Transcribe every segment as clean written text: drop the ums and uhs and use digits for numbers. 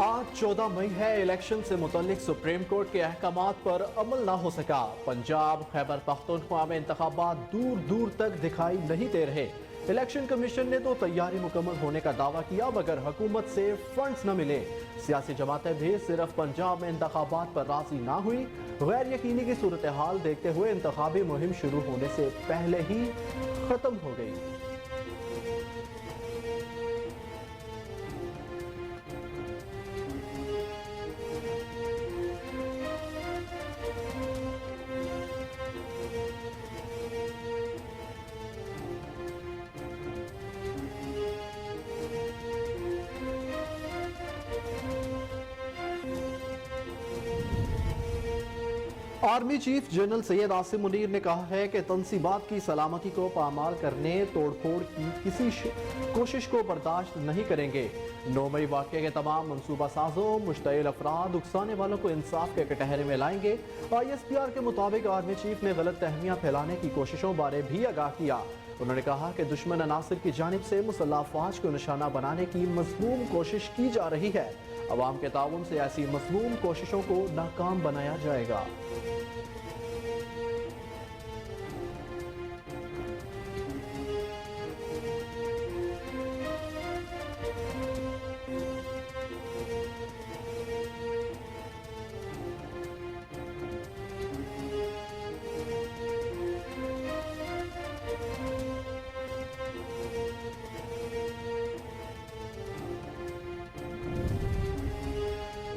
आज 14 मई है। इलेक्शन से मुतल्लिक सुप्रीम कोर्ट के अहकामात पर अमल ना हो सका। पंजाब खैबर पख्तूनख्वा में इंतखाबात दूर दूर तक दिखाई नहीं दे रहे। इलेक्शन कमीशन ने तो तैयारी मुकम्मल होने का दावा किया मगर हुकूमत से फंड्स न मिले। सियासी जमातें भी सिर्फ पंजाब में इंतखाबात पर राजी ना हुई। गैर यकीनी की सूरत हाल देखते हुए इंतखाबी मुहिम शुरू होने से पहले ही खत्म हो गई। Army chief general Syed Asim Munir ने कहा है कि तंसीबात की सलामती को पामाल करने तोड़फोड़ की किसी कोशिश को बर्दाश्त नहीं करेंगे। 9 मई वाक़े के तमाम मनसूबा साजों मुश्तइल अफराद उकसाने वालों को इंसाफ के कटहरे में लाएंगे। ISPR के मुताबिक आर्मी चीफ ने गलत तहमियाँ फैलाने की कोशिशों बारे भी आगाह किया। उन्होंने कहा कि दुश्मन अनासिर की जानिब से मुसल्लह अफवाज को निशाना बनाने की मज़मूम कोशिश की जा रही है। अवाम के ताउन से ऐसी मज़मूम कोशिशों को नाकाम बनाया जाएगा।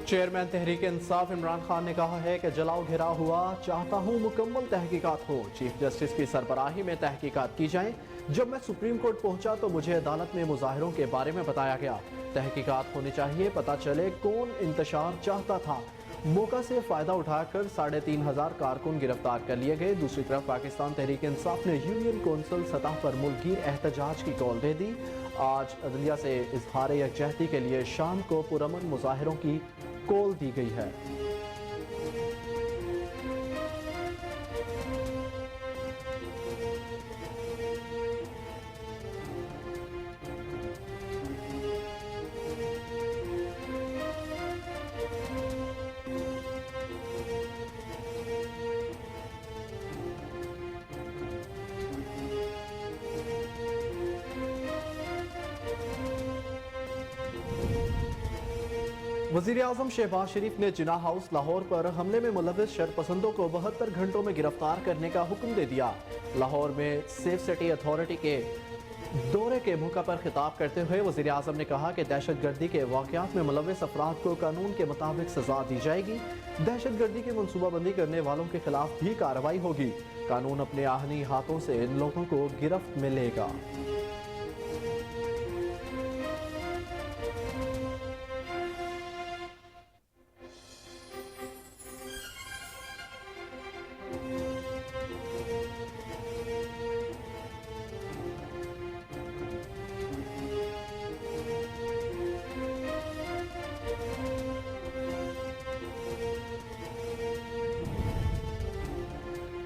चेयरमैन तहरीक इंसाफ इमरान खान ने कहा है कि जलाओ घिरा हुआ चाहता हूं मुकम्मल तहकीकात हो। चीफ जस्टिस की सरबराही में तहकीकात की जाए। जब मैं सुप्रीम कोर्ट पहुंचा तो मुझे अदालत में मुजाहिरों के बारे में बताया गया। तहकीकात होनी चाहिए, पता चले कौन इंतशार चाहता था। मौका से फायदा उठाकर 3500 कारकुन गिरफ्तार कर लिए गए। दूसरी तरफ पाकिस्तान तहरीक इंसाफ ने यूनियन कौंसिल सतह पर मुल्कगीर एहतजाज की कॉल दे दी। आज अदलिया से इजहार यकजहती के लिए शाम को पुरअमन मुजाहिरों की कॉल दी गई है। वज़ीर आज़म शहबाज शरीफ ने जिन्ना हाउस लाहौर पर हमले में मुलव्विस शरपसंदों को 72 घंटों में गिरफ्तार करने का हुक्म दे दिया। लाहौर में सेफ सिटी अथॉरिटी के दौरे के मौका पर खिताब करते हुए वज़ीर आज़म ने कहा कि दहशतगर्दी के वाक़यात में मुलव्विस अफराद को कानून के मुताबिक सजा दी जाएगी। दहशतगर्दी की मनसूबाबंदी करने वालों के खिलाफ भी कार्रवाई होगी। कानून अपने आहनी हाथों से इन लोगों को गिरफ्त में लेगा।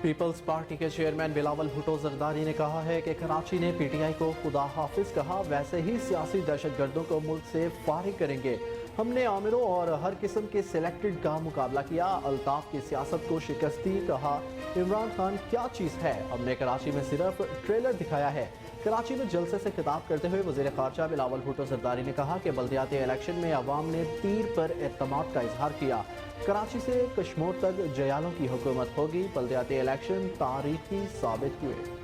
पीपल्स पार्टी के चेयरमैन बिलावल भुट्टो जरदारी ने कहा है कि कराची ने PTI को खुदा हाफिज कहा, वैसे ही सियासी दहशतगर्दों को मुल्क से फारिग करेंगे। हमने आमिरों और हर किस्म के सिलेक्टेड का मुकाबला किया। अल्ताफ की सियासत को शिकस्त दी। कहा इमरान खान क्या चीज़ है, हमने कराची में सिर्फ ट्रेलर दिखाया है। कराची में जलसे से खिताब करते हुए वज़ीर ख़ारजा बिलावल भुट्टो जरदारी ने कहा कि बल्दियाती इलेक्शन में अवाम ने तीर पर एतमाद का इजहार किया। कराची से कश्मीर तक जयालों की हुकूमत होगी। बल्दियाती इलेक्शन तारीखी साबित हुए।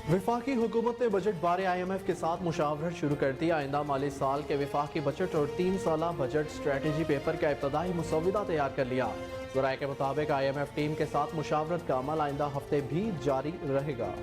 विफाकी हुकूमत ने बजट बारे IMF के साथ मुशावरत शुरू कर दी। आइंदा माली साल के विफाकी बजट और 3 साला बजट स्ट्रेटजी पेपर का इब्तदाई मुसव्वदा तैयार कर लिया। ज़राए के मुताबिक IMF टीम के साथ मुशावरत का अमल आइंदा हफ्ते भी जारी रहेगा।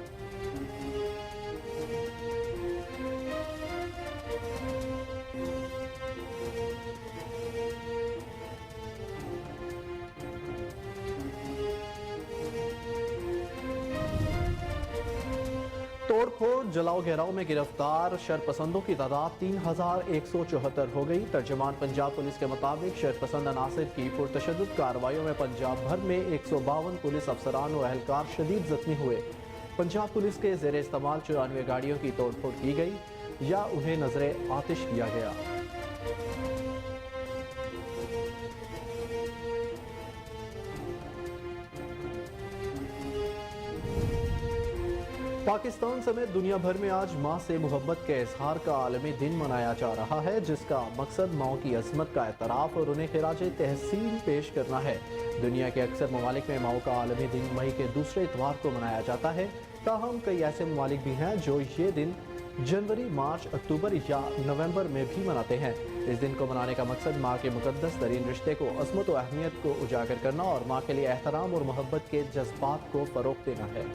तोड़फोड़ जलाओ घेराव में गिरफ्तार शरपसंदों की तादाद 3174 हो गई। तर्जमान पंजाब पुलिस के मुताबिक शरपसंद अनासिर की पुरतशद्दुद कार्रवाइयों में पंजाब भर में 152 पुलिस अफसरान और अहलकार शदीद जख्मी हुए। पंजाब पुलिस के जेर इस्तेमाल 94 गाड़ियों की तोड़फोड़ की गई या उन्हें नजरे आतिश किया गया। पाकिस्तान समेत दुनिया भर में आज माँ से मोहब्बत के इजहार का आलमी दिन मनाया जा रहा है, जिसका मकसद माँ की अजमत का एतराफ़ और उन्हें खिराज तहसीन पेश करना है। दुनिया के अक्सर ममालिक में माँ का आलमी दिन मई के दूसरे इतवार को मनाया जाता है। ताहम कई ऐसे ममालिक भी हैं जो ये दिन जनवरी, मार्च, अक्टूबर या नवंबर में भी मनाते हैं। इस दिन को मनाने का मकसद माँ के मुकद्दस तरीन रिश्ते को, अज़मत व अहमियत को उजागर करना और माँ के लिए एहतराम और मोहब्बत के जज्बात को फ़रोग़ देना है।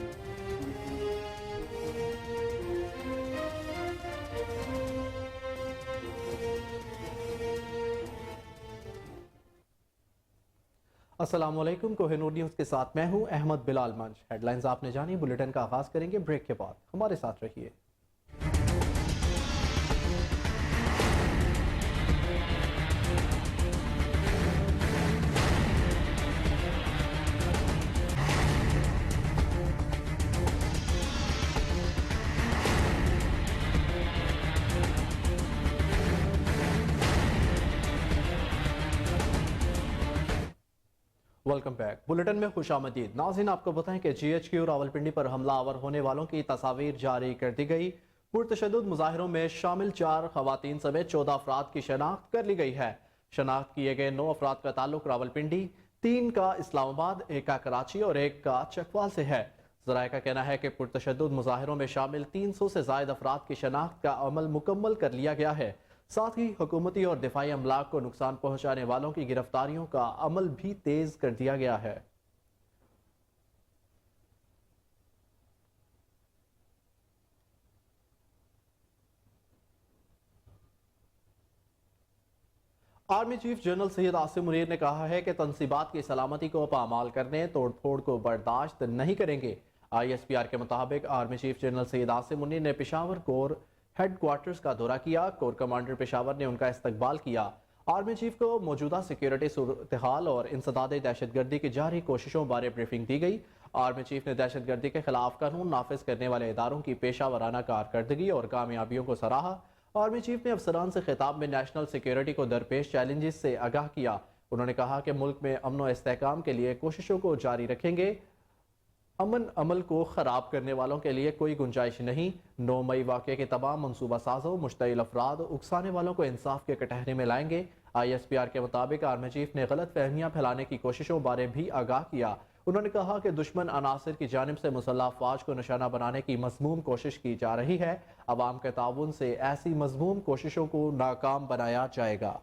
अस्सलाम वालेकुम, कोहिनूर न्यूज़ के साथ मैं हूं अहमद बिलाल मंच। हेडलाइंस आपने जानी, बुलेटिन का आगाज़ करेंगे ब्रेक के बाद। हमारे साथ रहिए। Welcome back. बुलेटिन में खुशामदीद। नाज़रीन, आपको बताएं कि GHQ रावलपिंडी पर हमलावर होने वालों की तस्वीर जारी कर दी गई। पुरतशद्दुद मुजाहिरों में शामिल 4 खवातीन समेत 14 अफराद की शनाख्त कर ली गई है। शनाख्त किए गए 9 अफराद का ताल्लुक रावलपिंडी, 3 का इस्लामाबाद, 1 का कराची और 1 का चकवाल से है। ज़राए का कहना है कि पुरतशद्दुद मुजाहिरों में शामिल 300 से ज़ायद अफराद की शनाख्त का अमल मुकम्मल कर लिया गया है। साथ ही हुकूमती और दिफाई अमलाक को नुकसान पहुंचाने वालों की गिरफ्तारियों का अमल भी तेज कर दिया गया है। Army chief general Syed Asim Munir ने कहा है कि तनसीबात की सलामती को पामाल करने, तोड़फोड़ को बर्दाश्त नहीं करेंगे। ISPR के मुताबिक army chief general Syed Asim Munir ने पेशावर कोर हेडक्वार्टर्स का दौरा किया। कोर कमांडर पेशावर ने उनका इस्तकबाल किया। आर्मी चीफ को मौजूदा सिक्योरिटी सूरत हाल और इंसदाद दहशतगर्दी की जारी कोशिशों बारे ब्रीफिंग दी गई। आर्मी चीफ ने दहशतगर्दी के खिलाफ कानून नाफिज करने वाले इदारों की पेशा वराना कारकर्दगी और कामयाबियों को सराहा। आर्मी चीफ ने अफसरान से खिताब में नेशनल सिक्योरिटी को दरपेश चैलेंजेस से आगाह किया। उन्होंने कहा कि मुल्क में अमन व इस्तेहकाम के लिए कोशिशों को जारी रखेंगे। अमन अमल को ख़राब करने वालों के लिए कोई गुंजाइश नहीं। 9 मई वाक़े के तमाम मनसूबा साजों, मुश्तइल अफराद, उकसाने वालों को इंसाफ के कटहरे में लाएंगे। ISPR के मुताबिक आर्मी चीफ ने गलत फहमियाँ फैलाने की कोशिशों बारे भी आगाह किया। उन्होंने कहा कि दुश्मन अनासिर की जानिब से मुसल्लह अफवाज को निशाना बनाने की मज़मूम कोशिश की जा रही है। अवाम के ताउन से ऐसी मज़मूम कोशिशों को नाकाम बनाया जाएगा।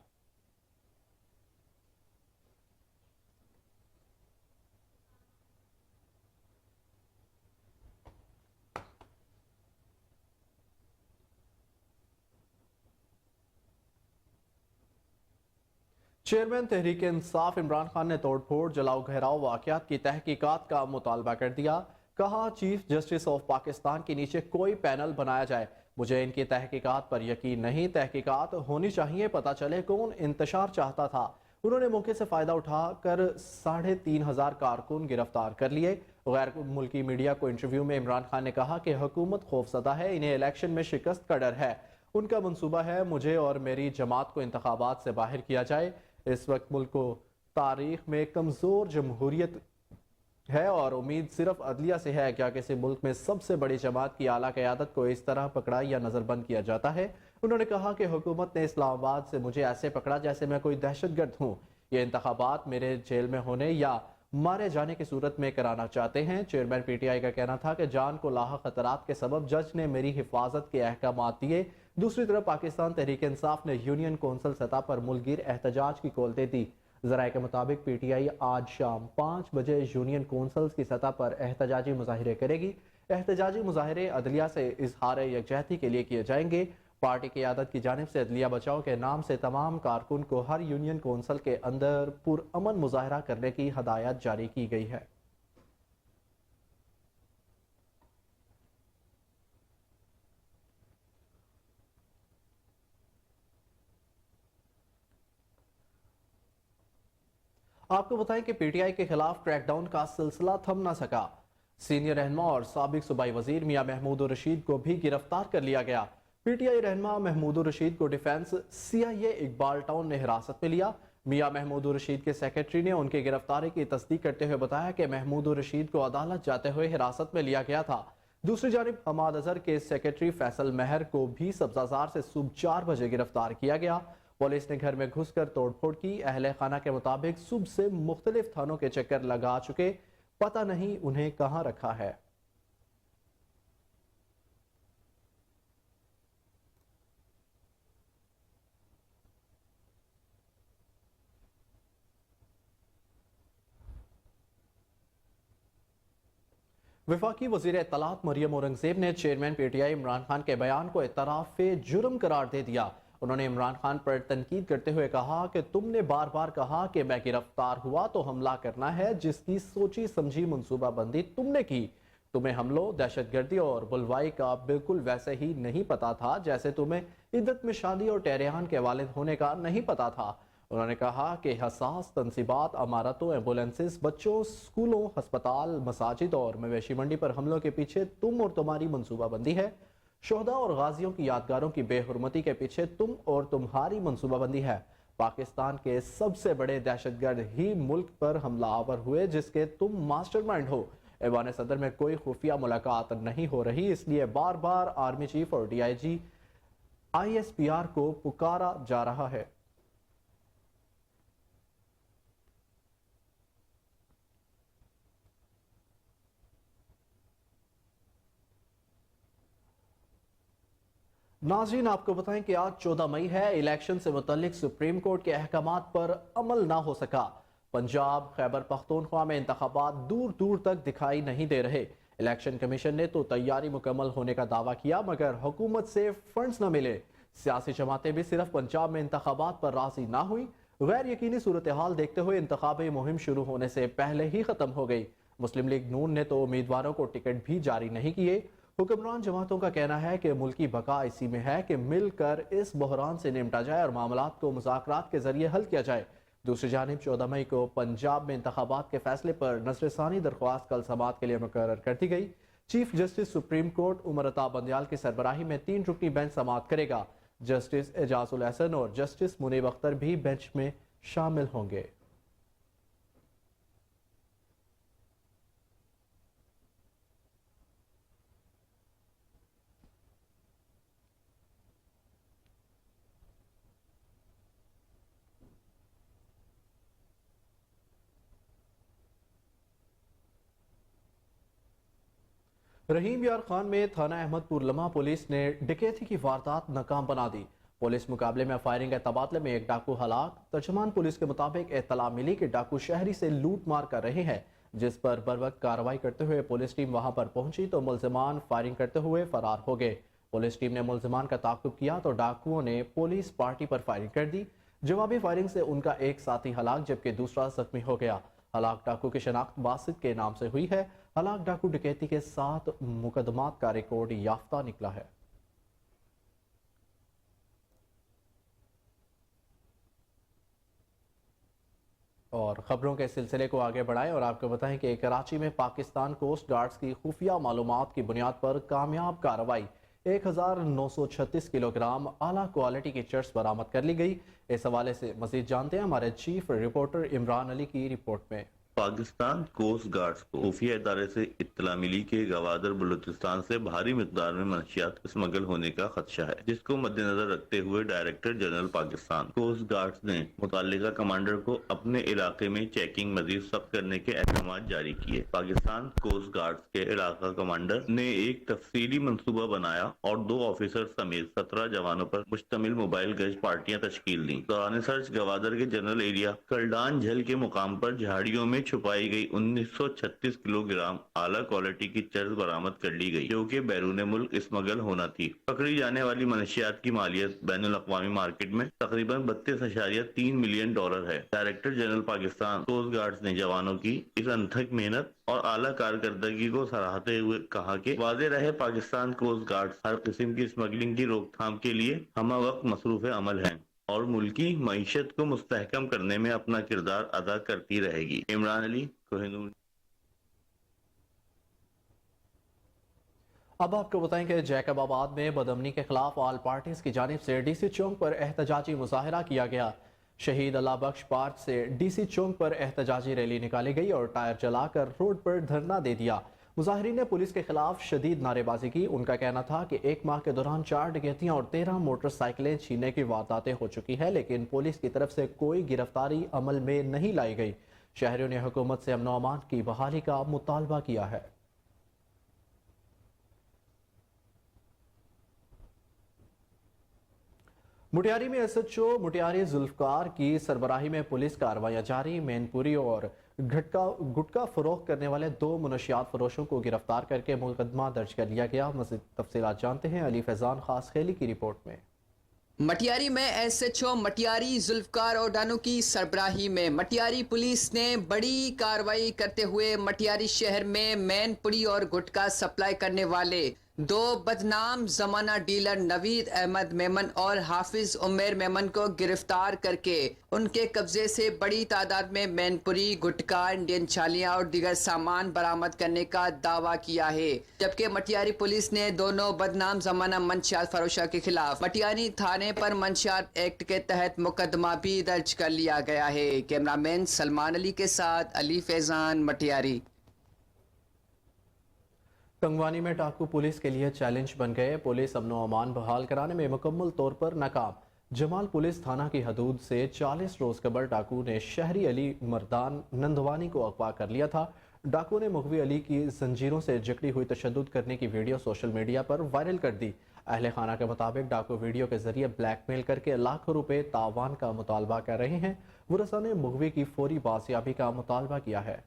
चेयरमैन तहरीक इंसाफ इमरान खान ने तोड़फोड़, जलाओ घेराव वाक़यात की तहकीकात का मुतालबा कर दिया। कहा, चीफ जस्टिस ऑफ पाकिस्तान के नीचे कोई पैनल बनाया जाए। मुझे इनकी तहकीकात पर यकीन नहीं। तहकीकात होनी चाहिए, पता चले कौन इंतशार चाहता था। उन्होंने मौके से फ़ायदा उठाकर 3500 कारकुन गिरफ्तार कर लिए। गैर मुल्की मीडिया को इंटरव्यू में इमरान खान ने कहा कि हुकूमत खौफजदा है, इन्हें इलेक्शन में शिकस्त का डर है। उनका मंसूबा है मुझे और मेरी जमात को इंतखाबात से बाहर किया जाए। इस वक्त मुल्क को तारीख में कमज़ोर जमहूरियत है और उम्मीद सिर्फ अदलिया से है। क्या किसी मुल्क में सबसे बड़ी जमात की आला क़यादत को इस तरह पकड़ा या नज़रबंद किया जाता है? उन्होंने कहा कि हुकूमत ने इस्लामाबाद से मुझे ऐसे पकड़ा जैसे मैं कोई दहशतगर्द हूँ। ये इंतखाबात मेरे जेल में होने या मारे जाने की सूरत में कराना चाहते हैं। चेयरमैन PTI का कहना था कि जान को लाहक खतरात के सबब जज ने मेरी हिफाजत के अहकामात दिए। दूसरी तरफ पाकिस्तान तहरीक इंसाफ ने यूनियन कौंसिल सतह पर मुल्कगीर एहतजाज की कॉल दे दी। ज़राए के मुताबिक PTI आज शाम 5 बजे यूनियन कौंसिल्स की सतह पर एहतजाजी मुजाहिरे करेगी। एहतजाजी मुजाहिरे अदलिया से इजहार यकजहती के लिए किए जाएंगे। पार्टी की क़यादत की जानिब से अदलिया बचाओ के नाम से तमाम कारकुन को हर यूनियन कौंसिल के अंदर पुरअमन मुजाहरा करने की हदायत जारी की गई है। आपको बताएं कि पीटीआई के खिलाफ क्रैकडाउन का सिलसिला थम न सका। सीनियर रहनुमा और साबिक सूबाई वजीर मियां महमूद रशीद को भी गिरफ्तार कर लिया गया। पीटीआई रहनुमा महमूद रशीद को डिफेंस सीआईए इकबाल टाउन ने हिरासत में लिया। मियां महमूद रशीद के सेक्रेटरी ने उनकी गिरफ्तारी की तस्दीक करते हुए बताया कि महमूद रशीद को अदालत जाते हुए हिरासत में लिया गया था। दूसरी जानिब हमाद अजहर के सेक्रेटरी फैसल महर को भी सब्जाजार से सुबह 4 बजे गिरफ्तार किया गया। पुलिस ने घर में घुसकर तोड़फोड़ की। अहले खाना के मुताबिक सुबह से मुख्तलिफ थानों के चक्कर लगा चुके, पता नहीं उन्हें कहां रखा है। वफाकी वजीर इत्तलात मरियम औरंगजेब ने चेयरमैन पीटीआई इमरान खान के बयान को इतराफ़े जुर्म करार दे दिया। उन्होंने इमरान खान पर तनकीद करते हुए कहा कि तुमने बार बार कहा कि मैं गिरफ्तार हुआ तो हमला करना है, जिसकी सोची समझी मनसूबाबंदी तुमने की। तुम्हें हमलों, दहशतगर्दी और बुलवाई का बिल्कुल वैसे ही नहीं पता था जैसे तुम्हें इद्दत में शादी और टेरियान के वालिद होने का नहीं पता था। उन्होंने कहा कि हसास तनसीबात, अमारतों, एम्बुलेंसेस, बच्चों, स्कूलों, अस्पताल, मसाजिद और मवेशी मंडी पर हमलों के पीछे तुम और तुम्हारी मनसूबाबंदी है। शोहदा और गाजियों की यादगारों की बेहुरमती के पीछे तुम और तुम्हारी मनसूबाबंदी है। पाकिस्तान के सबसे बड़े दहशतगर्द ही मुल्क पर हमलावर हुए जिसके तुम मास्टरमाइंड हो। ऐवान सदर में कोई खुफिया मुलाकात नहीं हो रही, इसलिए बार बार आर्मी चीफ और डीआईजी आईएसपीआर को पुकारा जा रहा है। नाज़रीन, आपको बताएं कि आज 14 मई है। इलेक्शन से मुतल्लिक सुप्रीम कोर्ट के अहकामात पर अमल ना हो सका। पंजाब, खैबर पख्तूनख्वा में इंतखाबात दूर दूर तक दिखाई नहीं दे रहे। इलेक्शन कमीशन ने तो तैयारी मुकम्मल होने का दावा किया, मगर हुकूमत से फंड्स न मिले। सियासी जमातें भी सिर्फ पंजाब में इंतखाबात पर राजी ना हुई। गैर यकीनी सूरत हाल देखते हुए इंतखाबी मुहिम शुरू होने से पहले ही खत्म हो गई। मुस्लिम लीग नून ने तो उम्मीदवारों को टिकट भी जारी नहीं किए। हुक्मरान जमातों का कहना है कि मुल्की बका इसी में है कि मिलकर इस बहरान से निपटा जाए और मामलात को मुज़ाकरात के जरिए हल किया जाए। दूसरी जानिब 14 मई को पंजाब में इंतखाबात के फैसले पर नजरसानी दरख्वास्त कल समात के लिए मुकर्रर कर दी गई। Chief justice supreme court Umar Ata Bandial की सरबराही में 3 रुकनी बेंच समात करेगा। जस्टिस एजाजुल हसन और जस्टिस मुनीब अख्तर भी बेंच में शामिल होंगे। रहीम यार खान में थाना अहमदपुर लम्हा पुलिस ने डकैती की वारदात नाकाम बना दी। पुलिस मुकाबले में फायरिंग के तबादले में एक डाकू हलाक। तर्जमान पुलिस के मुताबिक इत्तला मिली कि डाकू शहरी से लूट मार कर रहे हैं, जिस पर बरवक्त कार्रवाई करते हुए पुलिस टीम वहां पर पहुंची तो मुलजमान फायरिंग करते हुए फरार हो गए। पुलिस टीम ने मुलजमान का ताकुब किया तो डाकुओं ने पुलिस पार्टी पर फायरिंग कर दी। जवाबी फायरिंग से उनका एक साथी हलाक जबकि दूसरा जख्मी हो गया। हलाक डाकू की शनाख्त बासित के नाम से हुई है। हलाक डाकू डकैती के 7 मुकदमात का रिकॉर्ड याफ्ता निकला है। और खबरों के सिलसिले को आगे बढ़ाएं और आपको बताएं कि कराची में पाकिस्तान कोस्ट गार्ड्स की खुफिया मालूमात की बुनियाद पर कामयाब कार्रवाई 1936 किलोग्राम आला क्वालिटी की चर्स बरामद कर ली गई। इस हवाले से मजीद जानते हैं हमारे चीफ रिपोर्टर इमरान अली की रिपोर्ट में। पाकिस्तान कोस्ट गार्ड्स को खुफिया इदारे से इत्तला मिली के गवादर बलूचिस्तान से भारी मिकदार में मनशियात स्मगल होने का खदशा है, जिसको मद्देनजर रखते हुए director general Pakistan coast guards ने मुतल्लिका कमांडर को अपने इलाके में चेकिंग मजीद सख्त करने के अहकाम जारी किए। पाकिस्तान कोस्ट गार्ड्स के इलाका कमांडर ने एक तफसीली मनसूबा बनाया और 2 ऑफिसर समेत 17 जवानों पर मुश्तमिल मोबाइल गश्त पार्टियां तश्कील दी। दौरान सर्च गवादर के जनरल एरिया कलडान झल के मुकाम पर झाड़ियों में छुपाई गई 1936 किलोग्राम आला क्वालिटी की चर्स बरामद कर ली गई, जो कि बैरून मुल्क स्मगल होना थी। पकड़ी जाने वाली मनशियात की मालियत बैनुल अक़वामी मार्केट में तकरीबन 32.3 मिलियन डॉलर है। Director general Pakistan coast guards ने जवानों की इस अनथक मेहनत और आला कारकर्दगी को सराहते हुए कहा कि वाज़ेह रहे पाकिस्तान कोस्ट गार्ड्स हर किस्म की स्मगलिंग की रोकथाम के लिए हम वक्त मसरूफ अमल है। और मुल्की मईशत को मुस्तहकम करने में अपना किरदार अदा करती रहेगी। इमरान अली, कोहिनूर। अब आपको बताएं कि जैकबाबाद में बदअमनी के खिलाफ ऑल पार्टीज की जानिब से डीसी चौक पर एहतजाजी मुजाहरा किया गया। शहीद अल्लाह बख्श पार्क से डीसी चौक पर एहतजाजी रैली निकाली गई और टायर जलाकर रोड पर धरना दे दिया। मुजाहिरीन ने पुलिस के खिलाफ शदीद नारेबाजी की। उनका कहना था कि 1 माह के दौरान 4 डकैतियां और 13 मोटरसाइकिलें छीनने की वारदातें हो चुकी है, लेकिन पुलिस की तरफ से कोई गिरफ्तारी अमल में नहीं लाई गई। शहरियों ने हुकूमत से अमन अमान की बहाली का मुतालबा किया है। मुटियारी में एसएचओ मुटियारी जुल्फकार की सरबराही में पुलिस कार्रवाइयां जारी। मैनपुरी और गुटका फरोख्त करने वाले 2 मुनशियात फरोशों को गिरफ्तार करके मुकदमा दर्ज कर लिया गया। मज़ीद तफसीलात जानते हैं अली फैजान खास खेली की रिपोर्ट में। मटियारी में एसएचओ मटियारी जुल्फकार ओडानू की सरबराही में मटियारी पुलिस ने बड़ी कार्रवाई करते हुए मटियारी शहर में मैनपुरी और गुटखा सप्लाई करने वाले 2 बदनाम जमाना डीलर नवीद अहमद मेमन और हाफिज उमेर मेमन को गिरफ्तार करके उनके कब्जे से बड़ी तादाद में मैनपुरी, गुटखा, इंडियन छालियां और दीगर सामान बरामद करने का दावा किया है। जबकि मटियारी पुलिस ने दोनों बदनाम जमाना मंशियात फरोशा के खिलाफ मटियारी थाने पर मंशियात एक्ट के तहत मुकदमा भी दर्ज कर लिया गया है। कैमरामैन सलमान अली के साथ अली फैजान, मटियारी। कंगवानी में डाकू पुलिस के लिए चैलेंज बन गए। पुलिस अमन अमान बहाल कराने में मुकम्मल तौर पर नाकाम। जमाल पुलिस थाना की हदूद से 40 रोज कबल डाकू ने शहरी अली मर्दान नंदवानी को अगवा कर लिया था। डाकू ने मुखवी अली की जंजीरों से जकड़ी हुई तशद्दुद करने की वीडियो सोशल मीडिया पर वायरल कर दी। अहले खाना के मुताबिक डाकू वीडियो के जरिए ब्लैकमेल करके लाखों रुपए तावान का मुतालबा कर रहे हैं। वरसा ने मुखवी की फौरी बाजियाबी का मुतालबा किया है।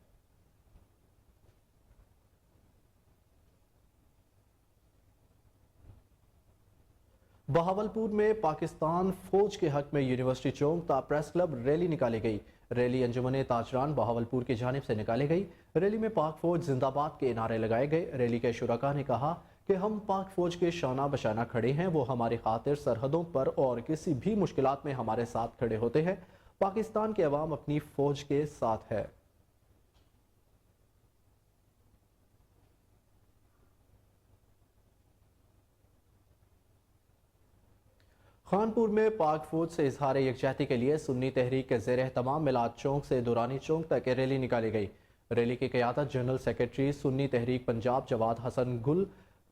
बहावलपुर में पाकिस्तान फौज के हक में यूनिवर्सिटी चौक ता प्रेस क्लब रैली निकाली गई। रैली अंजुमन ताजरान बहावलपुर की जानिब से निकाली गई। रैली में पाक फौज जिंदाबाद के नारे लगाए गए। रैली के शुरका ने कहा कि हम पाक फौज के शाना बशाना खड़े हैं। वो हमारी खातिर सरहदों पर और किसी भी मुश्किलात में हमारे साथ खड़े होते हैं। पाकिस्तान के अवाम अपनी फौज के साथ है। खानपुर में पाक फौज से इजहार यकजहती के लिए सुन्नी तहरीक के ज़ेर एहतमाम मिलाद चौक से दुरानी चौक तक रैली निकाली गई। रैली की क़यादत जनरल सेक्रेटरी सुन्नी तहरीक पंजाब जवाद हसन गुल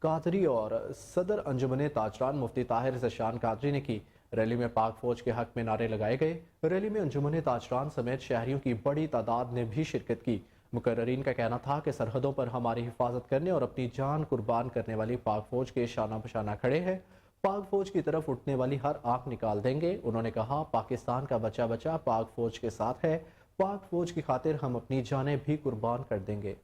कादरी और सदर अंजुमन ताजरान मुफ्ती ताहिर ज़शान कादरी ने की। रैली में पाक फौज के हक में नारे लगाए गए। रैली में अंजुमन ताजरान समेत शहरियों की बड़ी तादाद ने भी शिरकत की। मुकर्रीन का कहना था कि सरहदों पर हमारी हिफाजत करने और अपनी जान कुर्बान करने वाली पाक फौज के शाना बशाना खड़े हैं। पाक फौज की तरफ उठने वाली हर आंख निकाल देंगे। उन्होंने कहा, पाकिस्तान का बच्चा बच्चा पाक फौज के साथ है। पाक फौज की खातिर हम अपनी जानें भी कुर्बान कर देंगे।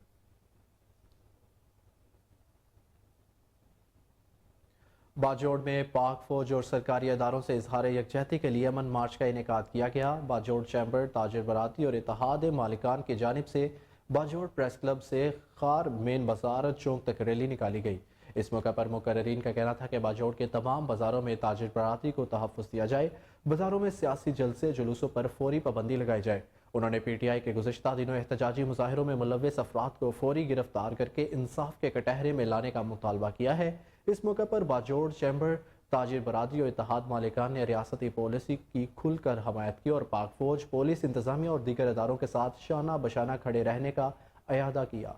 बाजोड़ में पाक फौज और सरकारी अदारों से इजहार यकजहती के लिए अमन मार्च का इनेकाद किया गया। बाजोड़ चैम्बर, ताजिर बराती और इत्तेहाद मालिकान की जानिब से बाजोड़ प्रेस क्लब से खार मेन बाजार चौक तक रैली निकाली गई। इस मौके पर मुकर्रीन का कहना था कि बाजोड़ के तमाम बाजारों में ताजिर बराती को तहफ़्फ़ुज़ दिया जाए। बाजारों में सियासी जलसे जुलूसों पर फौरी पाबंदी लगाई जाए। उन्होंने PTI के गुज़िश्ता दिनों एहतजाजी मुजाहिरों में मुलव्वस अफराद को फौरी गिरफ्तार करके इंसाफ के कटहरे में लाने का मुतालबा किया है। इस मौके पर बाजोड़ चैम्बर, ताजिर बरादरी और इत्तेहाद मालिकान ने रियासती पॉलिसी की खुलकर हमायत की और पाक फौज, पुलिस, इंतजामिया और दीगर अदारों के साथ शाना बशाना खड़े रहने का अयादा किया।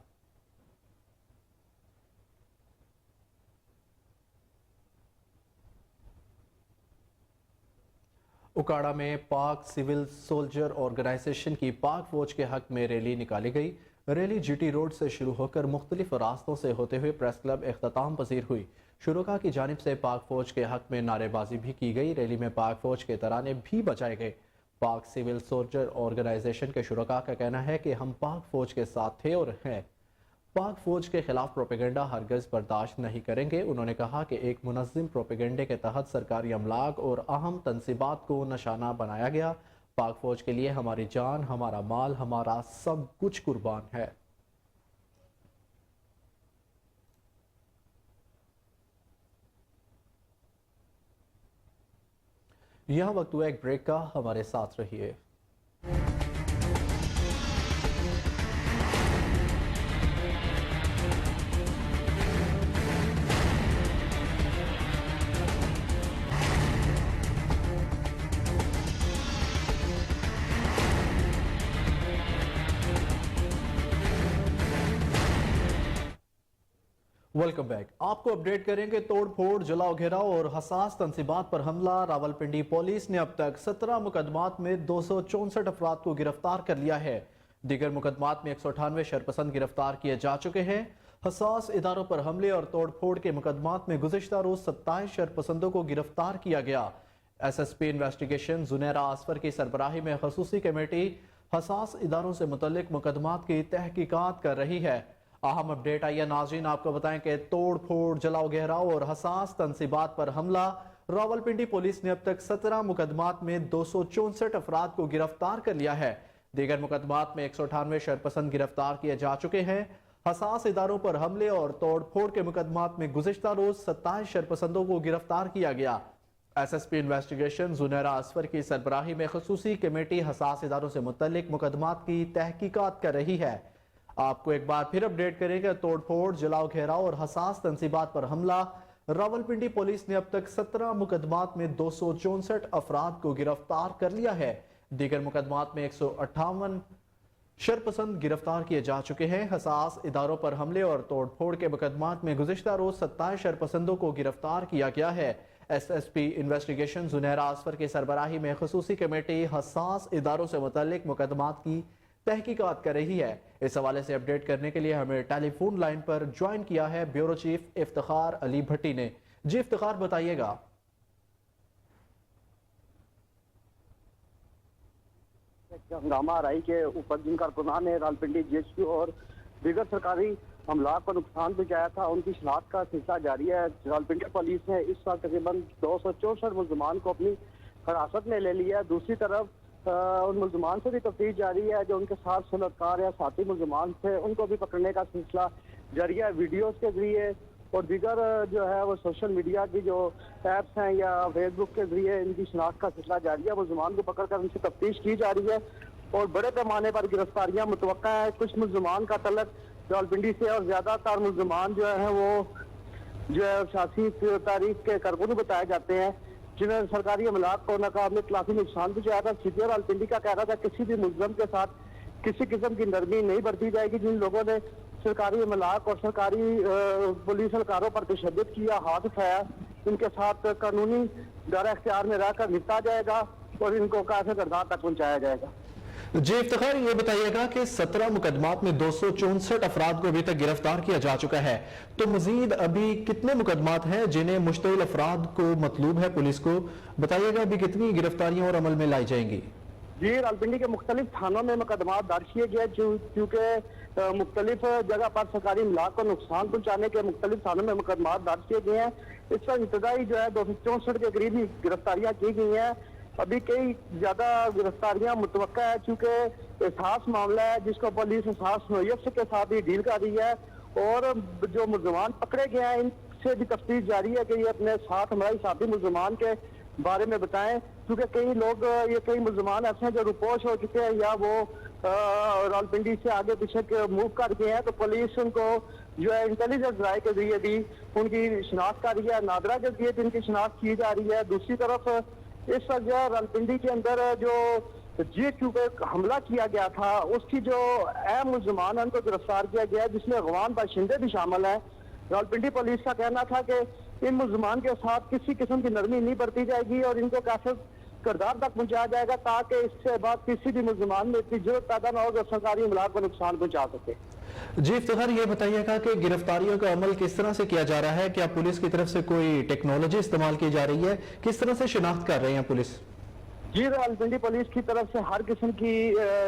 उकाड़ा में पाक सिविल सोल्जर ऑर्गेनाइजेशन की पाक फौज के हक में रैली निकाली गई। रैली GT रोड से शुरू होकर मुख्तलिफ रास्तों से होते हुए प्रेस क्लब इख्तिताम पजीर हुई। शुरुका की जानिब से पाक फौज के हक में नारेबाजी भी की गई। रैली में पाक फौज के तराने भी बजाए गए। पाक सिविल सोल्जर ऑर्गेनाइजेशन के शुरुका का कहना है कि हम पाक फौज के साथ थे और हैं। पाक फौज के खिलाफ प्रोपेगेंडा हरगज बर्दाश्त नहीं करेंगे। उन्होंने कहा कि एक मुनज़्ज़म प्रोपेगेंडे के तहत सरकारी अमलाक और अहम तनसीबात को निशाना बनाया गया। पाक फौज के लिए हमारी जान, हमारा माल, हमारा सब कुछ कुर्बान है। यहाँ वक्त हुआ एक ब्रेक का, हमारे साथ रहिए। Welcome back. आपको अपडेट करेंगे तोड़ फोड़, जलाओ घेराव और हसास तंसीबात पर हमला। रावलपिंडी पुलिस ने अब तक 17 मुकदमात में 264 अफराद को गिरफ्तार कर लिया है। दीगर मुकदमात में 198 शरपसंद गिरफ्तार किए जा चुके हैं। हसास इदारों पर हमले और तोड़ फोड़ के मुकदमात में गुज़िश्ता रोज 27 शरपसंदों को गिरफ्तार किया गया। SSP इन्वेस्टिगेशन जुनैरा आसफर की सरबराही में खसूसी कमेटी हसास इदारों से मुतल्लिक मुकदमात की तहकीकात कर रही है। अहम अपडेट आइए नाज़रीन, आपको बताएं कि तोड़ फोड़, जलाओ घेराव और हसास तंसीबात पर हमला। रावलपिंडी पुलिस ने अब तक 17 मुकदमात में 264 अफराद को गिरफ्तार कर लिया है। दीगर मुकदमात में 198 शरपसंद गिरफ्तार किए जा चुके हैं। हसास इदारों पर हमले और तोड़ फोड़ के मुकदमात में गुज़िश्ता रोज 27 शरपसंदों को गिरफ्तार किया गया। SSP इन्वेस्टिगेशन जुनैरा आसफर की सरबराही में खसूसी कमेटी हसास इदारों से मुतल्लिक मुकदमात की तहकीकात कर रही है। आपको एक बार फिर अपडेट करेंगे तोड़ फोड़, जलाओ घेराव और हसास तंसीबात पर हमला। रावलपिंडी पुलिस ने अब तक 17 मुकदमात में 264 अफराद को गिरफ्तार कर लिया है। दीगर मुकदमात में 158 शरपसंद गिरफ्तार किए जा चुके हैं। हसास इदारों पर हमले और तोड़ फोड़ के मुकदमात में गुज़िश्ता रोज 27 शरपसंदों को गिरफ्तार किया गया है। SSP इन्वेस्टिगेशन जुनैरा आसफर की सरबराही में खसूसी कमेटी हसास इदारों से मुतल्लिक मुकदमात की तहकीकात कर रही है। इस हवाले से अपडेट करने के लिए हमें टेलीफोन लाइन पर ज्वाइन किया है ब्यूरो चीफ इफ्तिखार अली भट्टी ने। जी इफ्तिखार, बताइएगा। हंगामा आरई के ऊपर जिन कारकुनान ने रावलपिंडी GHQ और दीगर सरकारी अमलाक को नुकसान पहुंचाया था, उनकी शनाख्त का सिलसिला जारी है। रावलपिंडी पुलिस ने इस साल तकरीबन 264 मुल्ज़मान को अपनी हिरासत में ले लिया है। दूसरी तरफ उन मुल्ज़मान से भी तफ्तीश जारी है जो उनके साथ सलाहकार या साथी मुल्ज़मान थे, उनको भी पकड़ने का सिलसिला जारी है। वीडियोस के जरिए और दीगर जो है वो सोशल मीडिया की जो ऐप्स हैं या फेसबुक के जरिए इनकी शनाख्त का सिलसिला जारी है। मुल्ज़मान को पकड़ कर उनसे तफ्तीश की जा रही है और बड़े पैमाने पर गिरफ्तारियाँ मुतवक्का है। कुछ मुल्ज़मान का तल्लक रावलपिंडी से और ज़्यादातर मुल्ज़मान जो है वो जो है सियासी तारीख के कारकुन बताए जाते हैं जिन्होंने सरकारी अमलाक को नाकाबिल खिलाफी नुकसान पहुंचाया था। CPO रावलपिंडी का कहना था किसी भी मुल्ज़म के साथ किसी किस्म की नरमी नहीं बरती जाएगी। जिन लोगों ने सरकारी अमलाक और सरकारी पुलिस एहलकारों पर तशद्दुद किया, हाथ उठाया, उनके साथ कानूनी दायरा इख्तियार में रहकर निपटा जाएगा और इनको काफी किरदार तक पहुंचाया जाएगा। जी इफ्तिखार, ये बताइएगा कि 17 मुकदमात में 264 अफराद को अभी तक गिरफ्तार किया जा चुका है, तो मजीद अभी कितने मुकदमात हैं जिन्हें मुश्तइल अफराद को मतलूब है पुलिस को? बताइएगा अभी कितनी गिरफ्तारियां और अमल में लाई जाएंगी? जी, रावलपिंडी के मुख्तलिफ थानों में मुकदमात दर्ज किए गए क्योंकि मुख्तलिफ जगह पर सरकारी अमलाक को नुकसान पहुंचाने के मुख्तलिफ थानों में मुकदमात दर्ज किए गए हैं। इस पर इब्तदाई जो है 264 के करीब ही गिरफ्तारियां की गई हैं। अभी कई ज्यादा गिरफ्तारियां मुतवक्का है क्योंकि एहसास मामला है जिसको पुलिस एहसास नोयत के साथ ही डील कर रही है और जो मुल्ज़मान पकड़े गए हैं इनसे भी तफ्तीश जारी है कि ये अपने साथ हमारे साथी मुल्ज़मान के बारे में बताएं, क्योंकि कई मुल्ज़मान ऐसे हैं जो रुपोश हो चुके हैं या वो रावलपिंडी से आगे पीछे मूव कर गए हैं, तो पुलिस उनको जो है इंटेलिजेंस राय के जरिए भी उनकी शिनाख्त कर रही है। नादरा के जरिए भी उनकी शिनाख्त की जा रही है। दूसरी तरफ इस वक्त जो रावलपिंडी के अंदर जो GHQ पे हमला किया गया था उसकी जो अहम मुल्ज़मान है उनको गिरफ्तार किया गया है, जिसमें अफगान बाशिंदे भी शामिल है। रावलपिंडी पुलिस का कहना था कि इन मुल्ज़मान के साथ किसी किस्म की नरमी नहीं बरती जाएगी और इनको काफी किरदार तक पहुंचाया जाएगा ताकि इससे बाद किसी भी मुल्ज़मान में इतनी जरूरत पैदा ना हो जो सरकारी अमलाक को नुकसान पहुंचा सके। जी इफ्तिखार, ये बताइएगा कि गिरफ्तारियों का अमल किस तरह से किया जा रहा है? क्या पुलिस की तरफ से कोई टेक्नोलॉजी इस्तेमाल की जा रही है? किस तरह से शिनाख्त कर रहे हैं पुलिस? जी, रावलपिंडी पुलिस की तरफ से हर किस्म की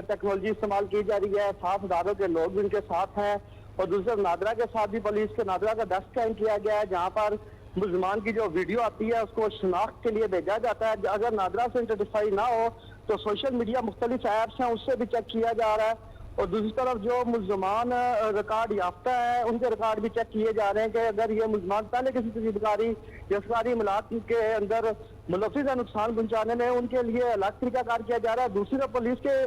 टेक्नोलॉजी इस्तेमाल की जा रही है। 7 हज़ारों के लोग उनके साथ हैं और दूसरे नादरा के साथ भी पुलिस के नादरा का डेस्क कायम किया गया है जहाँ पर मुल्ज़मान की जो वीडियो आती है उसको शिनाख्त के लिए भेजा जाता है। अगर नादरा से आइडेंटिफाई ना हो तो सोशल मीडिया मुख्तलिफ ऐप्स हैं उससे भी चेक किया जा रहा है और दूसरी तरफ जो मुल्जमान रिकॉर्ड याफ्ता है उनके रिकॉर्ड भी चेक किए जा रहे हैं कि अगर ये मुल्जमान पहले किसी तरीबकारी या सरकारी इमारत के अंदर मुलविस है नुकसान पहुंचाने में, उनके लिए अलग तरीकाकार किया जा रहा है। दूसरी तरफ पुलिस के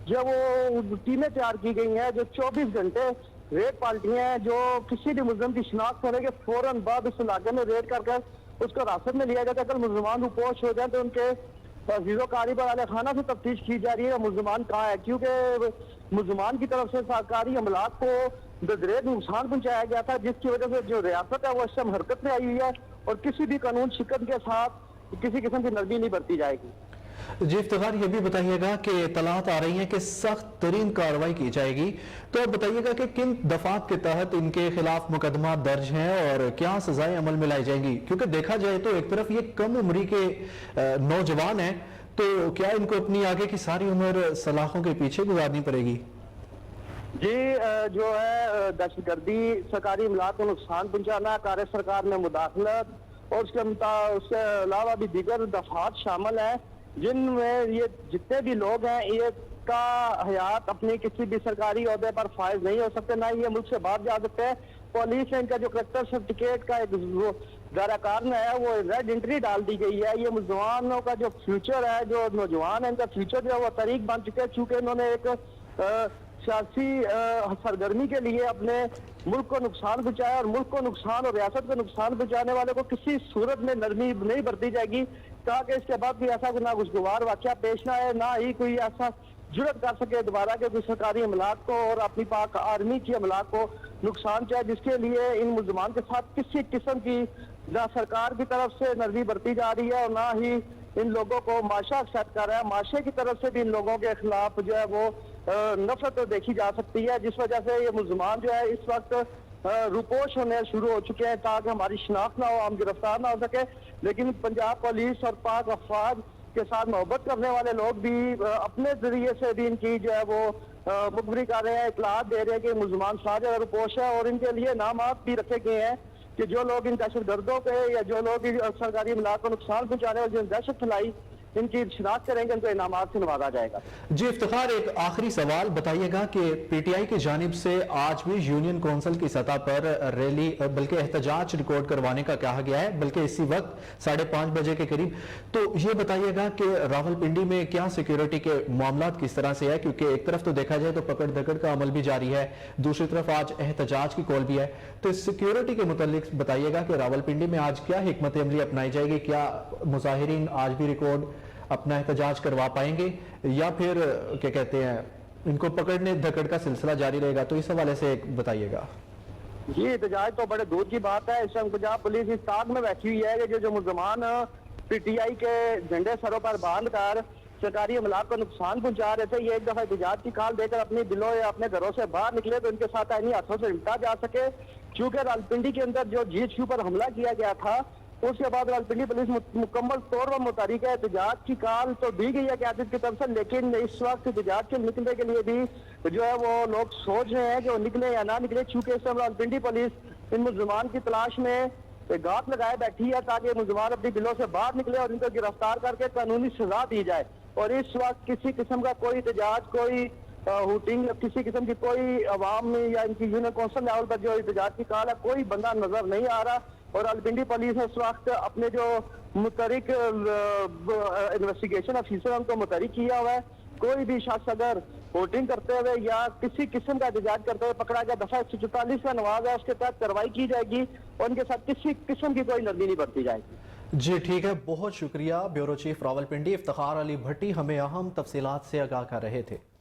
जो वो टीमें तैयार की गई हैं जो 24 घंटे रेड पार्टियां हैं जो किसी भी मुलजम की शिनाख्त होने के फौरन बाद उस इलाके में रेड कर उसको हिरासत में लिया जाता है। अगर मुलजमान रुपोश हो जाए तो उनके जीरो कारीबर वाले खाना से तफ्तीश की जा रही है मुलजमान कहाँ है, क्योंकि मुलजमान की तरफ से सरकारी अमलाक को बेदरेज नुकसान पहुंचाया गया था, जिसकी वजह से जो रियासत है वो इस समय हरकत में आई हुई है और किसी भी कानून शिकन के साथ किसी किस्म की नरमी नहीं बरती जाएगी। जी इफ्तिखार, ये भी बताइएगा कि इत्तलात आ रही हैं कि सख्त तरीन कार्रवाई की जाएगी, तो अब बताइएगा कि किन दफात के तहत इनके खिलाफ मुकदमा दर्ज हैं और क्या सजाएं अमल में लाई जाएंगी, क्योंकि देखा जाए तो एक तरफ ये कम उम्री के नौजवान हैं, तो क्या इनको अपनी आगे की सारी उम्र सलाखों के पीछे गुजारनी पड़ेगी? जी जो है दहशतगर्दी, सरकारी इमलाक को नुकसान पहुंचाना, कार्य सरकार में मुदाखलत और उसके अलावा भी दीगर दफात शामिल हैं जिनमें ये जितने भी लोग हैं ये का हयात अपनी किसी भी सरकारी अहदे पर फायज नहीं हो सकते, ना ये मुल्क से बाहर जा सकते हैं। पुलिस ने इनका जो करेक्टर सर्टिफिकेट का एक दायरा है वो रेड एंट्री डाल दी गई है। ये मुल्जमानों का जो फ्यूचर है, जो नौजवान है, इनका फ्यूचर जो है वो तारीख बन चुके हैं, चूंकि इन्होंने एक सियासी सरगर्मी के लिए अपने मुल्क को नुकसान पहुंचाया और मुल्क को नुकसान और रियासत को नुकसान पहुंचाने वाले को किसी सूरत में नरमी नहीं बरती जाएगी, ताकि इसके बाद भी ऐसा ना खुशगवार वाकया पेश ना आए, ना ही कोई ऐसा जुर्रत कर सके दोबारा के कोई सरकारी अमलाक को और अपनी पाक आर्मी की अमलाक को नुकसान चाहे, जिसके लिए इन मुल्जमान के साथ किसी किस्म की ना सरकार की तरफ से नरमी बरती जा रही है और ना ही इन लोगों को माशा एक्सेप्ट कर रहा है। माशे की तरफ से भी इन लोगों के खिलाफ जो है वो नफरत देखी जा सकती है, जिस वजह से ये मुल्जमान जो है इस वक्त रुपोश होने शुरू हो चुके हैं ताकि हमारी शिनाख्त ना हो, हम गिरफ्तार ना हो सके। लेकिन पंजाब पुलिस और पाक अफवाज के साथ मोहब्बत करने वाले लोग भी अपने जरिए से भी इनकी जो है वो मुखबरी कर रहे हैं, इतलात दे रहे हैं कि मुल्जमान साजा रुपोश है और इनके लिए नामात भी रखे गए हैं कि जो लोग इन दहशतगर्दों पे या जो लोग सरकारी इमलाक को नुकसान पहुंचाने और जिन दहशत फैलाई इनकी शिनाख्त करेंगे, इनको इनामात से नवाजा जाएगा। जी इफ्तिखार, एक आखिरी सवाल बताइएगा कि पीटीआई की जानिब से आज भी यूनियन कौंसिल की सतह पर रैली बल्कि एहतजाज रिकॉर्ड करवाने का कहा गया है, बल्कि इसी वक्त 5:30 बजे के करीब, तो ये बताइएगा कि रावलपिंडी में क्या सिक्योरिटी के मामला किस तरह से है, क्योंकि एक तरफ तो देखा जाए तो पकड़ दकड़ का अमल भी जारी है, दूसरी तरफ आज एहतजाज की कॉल भी है, तो सिक्योरिटी के मुतालिक बताइएगा कि रावलपिंडी में आज क्या हिकमत अमली अपनाई जाएगी, क्या मुजाहिरीन आज भी रिकॉर्ड अपना एहतजाज करवा पाएंगे या फिर क्या कहते हैं इनको पकड़ने धकड़ का सिलसिला जारी रहेगा, तो इस हवाले से बताइएगा। जी एहतजाज तो बड़े दूर की बात है, इस समय पंजाब पुलिस इस ताक में बैठी हुई है कि जो मुल्जमान पीटीआई के झंडे सरों पर बांध कर सरकारी अमलाक को नुकसान पहुंचा रहे थे, ये एक दफा एहतजाज की कॉल देकर अपने दिलों या अपने घरों से बाहर निकले तो इनके साथ इन्हीं हाथों से निपटा जा सके। चूंकि रावलपिंडी के अंदर जो GHQ पर हमला किया गया था उसके बाद रावलपिंडी पुलिस मुकम्मल तौर पर मुतारिक है। एहतजाज की कॉल तो दी गई है क़यादत की तरफ से, लेकिन इस वक्त एहतजाज के निकलने के लिए भी जो है वो लोग सोच रहे हैं कि वो निकले या ना निकले, चूंकि इस समय रावलपिंडी पुलिस इन मुल्जमान की तलाश में गात लगाए बैठी है ताकि मुल्जमान अपनी दिलों से बाहर निकले और इनको गिरफ्तार करके कानूनी सजा दी जाए। और इस वक्त किसी किस्म का कोई एहतजाज, कोई हुटिंग, किसी किस्म की कोई अवाम या इनकी यूनियन कौंसिल लेवल पर जो एहतजाज की कॉल है कोई बंदा नजर नहीं आ रहा। और रावलपिंडी पुलिस इस वक्त अपने जो मुतरिक इन्वेस्टिगेशन ऑफिसर है उनको मुतरिक किया हुआ है। कोई भी शख्स अगर वोटिंग करते हुए या किसी किस्म का एहतजाज करते हुए पकड़ा गया, दफा 144 का नवाज है, उसके तहत कार्रवाई की जाएगी और उनके साथ किसी किस्म की कोई नरमी नहीं बरती जाएगी। जी ठीक है, बहुत शुक्रिया। ब्यूरो चीफ रावलपिंडी इफ्तिखार अली भट्टी हमें अहम तफसीलात से आगाह कर रहे थे।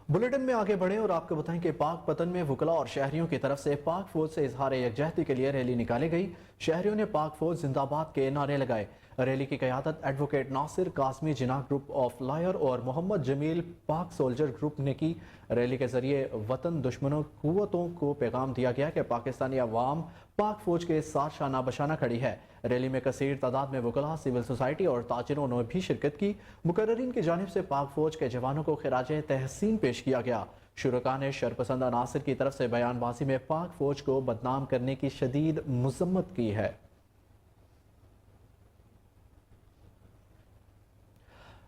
बुलेटिन में आगे बढ़े और आपको बताएं कि पाक पतन में वकला और शहरियों की तरफ से पाक फौज से इजहार यकजहती के लिए रैली निकाली गई। शहरियों ने पाक फौज जिंदाबाद के नारे लगाए। रैली की क़यादत एडवोकेट नासिर कासमी जिना ग्रुप ऑफ लॉयर और मोहम्मद जमील पाक सोल्जर ग्रुप ने की। रैली के जरिए वतन दुश्मनों कुव्वतों को पैगाम दिया गया कि पाकिस्तानी अवाम पाक फौज के साथ शाना बशाना खड़ी है। रैली में कसीर तादाद में वकला, सिविल सोसाइटी और ताजिरों ने भी शिरकत की। मुकर्ररीन की जानिब से पाक फौज के जवानों को खिराज तहसीन पेश किया गया। शुरका ने शरपसंद अनासर की तरफ से बयानबाजी में पाक फौज को बदनाम करने की शदीद मजम्मत की है।